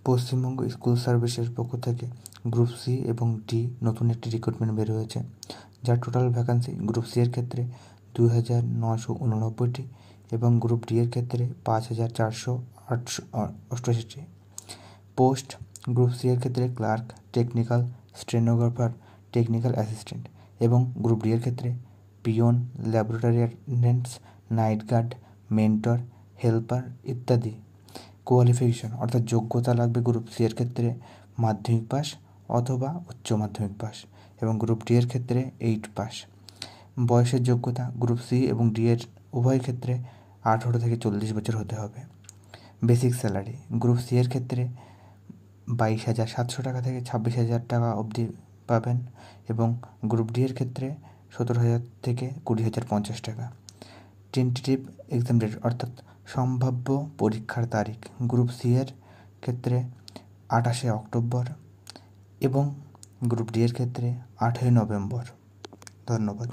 Paschimbanga school সার্ভিসের পক্ষ থেকে গ্রুপ সি এবং ডি নতুন একটি রিক্রুটমেন্ট বের হয়েছে, যার টোটাল ভ্যাকান্সি গ্রুপ সি এর ক্ষেত্রে 2,989টি এবং গ্রুপ ডি এর ক্ষেত্রে 5,488টি পোস্ট। গ্রুপ সি এর ক্ষেত্রে clerk, technical, stenographer, technical assistant এবং গ্রুপ ডি এর ক্ষেত্রে peon, laboratory attendants, night guard, mentor, helper ইত্যাদি। কোয়ালিফিকেশন অর্থাৎ যোগ্যতা লাগবে গ্রুপ সি এর ক্ষেত্রে মাধ্যমিক পাস অথবা উচ্চ মাধ্যমিক পাস এবং গ্রুপ ডি এর ক্ষেত্রে 8 পাস। বয়সের যোগ্যতা গ্রুপ সি এবং ডি এর উভয় ক্ষেত্রে 18 থেকে 40 বছর হতে হবে। বেসিক স্যালারি গ্রুপ সি এর ক্ষেত্রে 22,700 টাকা থেকে 26,000 টাকা অবধি পাবেন এবং গ্রুপ ডি এর ক্ষেত্রে 17,000 থেকে 20,050 টাকা। টেন্টেটিভ এক্সাম ডেট অর্থাৎ সম্ভাব্য পরীক্ষার তারিখ গ্রুপ সি এর ক্ষেত্রে 28শে অক্টোবর এবং গ্রুপ ডি এর ক্ষেত্রে 8ই নভেম্বর। ধন্যবাদ।